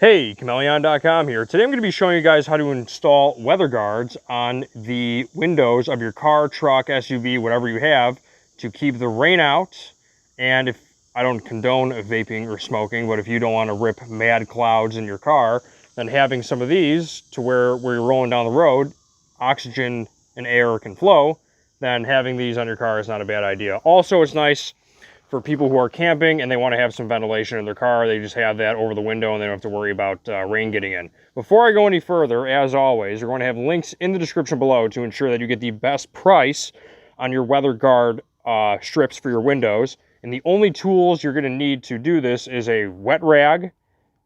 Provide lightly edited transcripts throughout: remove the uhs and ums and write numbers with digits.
Hey, Chmelaeon.com here. Today I'm going to be showing you guys how to install weather guards on the windows of your car, truck, SUV, whatever you have, to keep the rain out. And if I don't condone vaping or smoking, but if you don't want to rip mad clouds in your car, then having some of these to where you're rolling down the road, oxygen and air can flow, then having these on your car is not a bad idea. Also, it's nice for people who are camping and they want to have some ventilation in their car. They just have that over the window and they don't have to worry about rain getting in. Before I go any further, as always, we're going to have links in the description below to ensure that you get the best price on your weather guard strips for your windows. And the only tools you're going to need to do this is a wet rag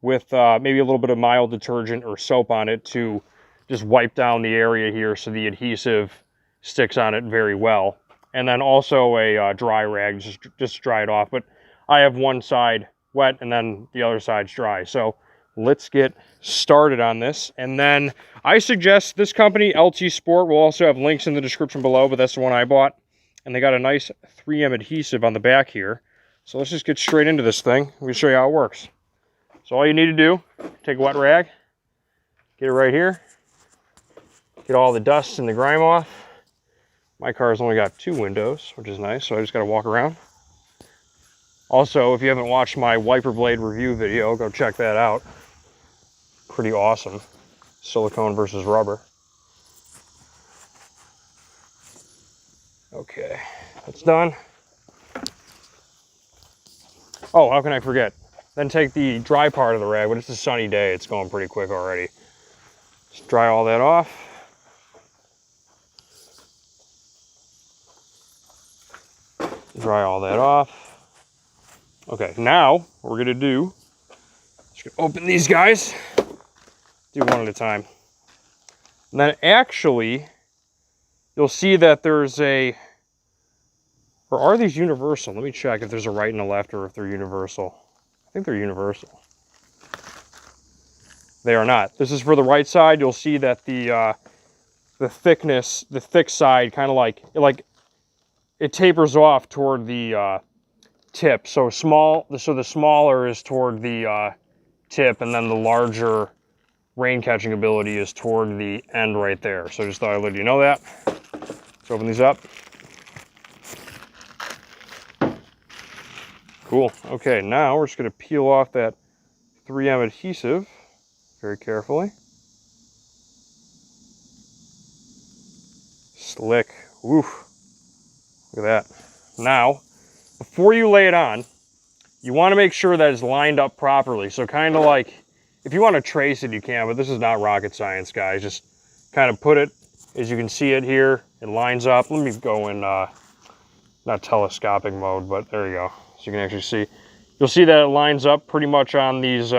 with maybe a little bit of mild detergent or soap on it to just wipe down the area here so the adhesive sticks on it very well. And then also a dry rag, just dry it off. But I have one side wet and then the other side's dry. So let's get started on this. And then I suggest this company, LT Sport, will also have links in the description below, but that's the one I bought. And they got a nice 3M adhesive on the back here. So let's just get straight into this thing. Let me show you how it works. So all you need to do, take a wet rag, get it right here, get all the dust and the grime off. My car's only got 2 windows, which is nice, so I just got to walk around. Also, if you haven't watched my wiper blade review video, go check that out. Pretty awesome. Silicone versus rubber. Okay, that's done. Oh, how can I forget? Then take the dry part of the rag, but it's a sunny day, it's going pretty quick already. Just dry all that off. Dry all that off. Okay, now what we're gonna do, just gonna open these guys, do one at a time. And then actually, you'll see that there's or are these universal? Let me check if there's a right and a left or if they're universal. I think they're universal. They are not. This is for the right side. You'll see that the thickness, the thick side kind of like it tapers off toward the tip. So the smaller is toward the tip, and then the larger rain catching ability is toward the end right there. So just thought I'd let you know that. Let's open these up. Cool. Okay, now we're just going to peel off that 3M adhesive very carefully. Slick. Oof. Look at that. Now, before you lay it on, you want to make sure that it's lined up properly. So kind of like, if you want to trace it, you can, but this is not rocket science, guys. Just kind of put it, as you can see it here, it lines up. Let me go in, not telescopic mode, but there you go. So you can actually see. You'll see that it lines up pretty much on these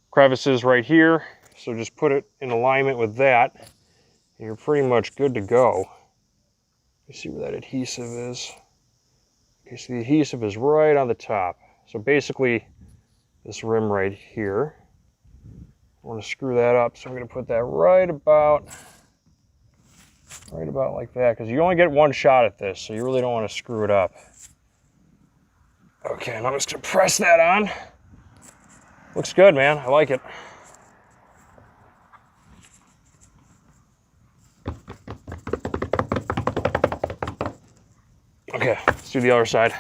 crevices right here. So just put it in alignment with that, and you're pretty much good to go. You see where that adhesive is. Okay, so the adhesive is right on the top. So basically, this rim right here, I want to screw that up. So I'm going to put that right about like that, because you only get one shot at this, so you really don't want to screw it up. Okay, and I'm just going to press that on. Looks good, man. I like it. Okay, let's do the other side.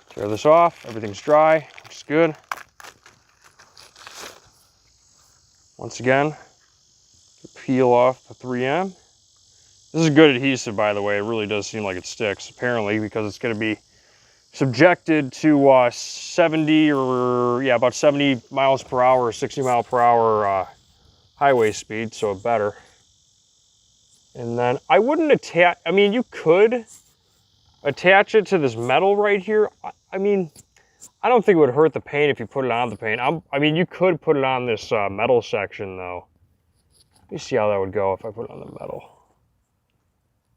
Tear this off, everything's dry, which is good. Once again, peel off the 3M. This is a good adhesive, by the way. It really does seem like it sticks, apparently, because it's going to be subjected to 70 or, yeah, about 70 miles per hour or 60 mile per hour highway speed, so better. And then I wouldn't attach, I mean, you could attach it to this metal right here. I mean, I don't think it would hurt the paint if you put it on the paint. I mean, you could put it on this metal section, though. Let me see how that would go if I put it on the metal.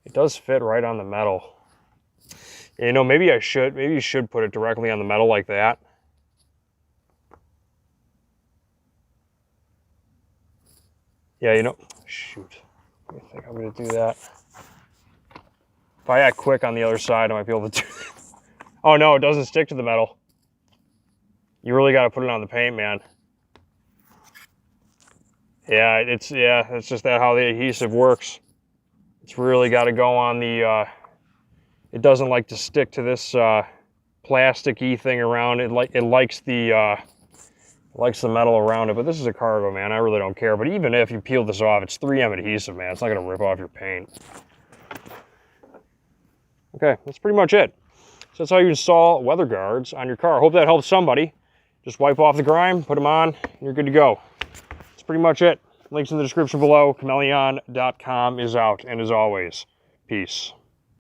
It does fit right on the metal. You know, maybe you should put it directly on the metal like that. Yeah, you know, shoot. I think I'm going to do that. If I act quick on the other side, I might be able to do it. Oh no, it doesn't stick to the metal. You really got to put it on the paint, man. Yeah, it's just that how the adhesive works. It's really got to go on the, it doesn't like to stick to this plasticky thing around it. It likes the metal around it, but this is a cargo, man. I really don't care. But even if you peel this off, it's 3M adhesive, man. It's not gonna rip off your paint. Okay, that's pretty much it. So that's how you install weather guards on your car. Hope that helps somebody. Just wipe off the grime, put them on, and you're good to go. That's pretty much it. Links in the description below. Chmelaeon.com is out. And as always, peace.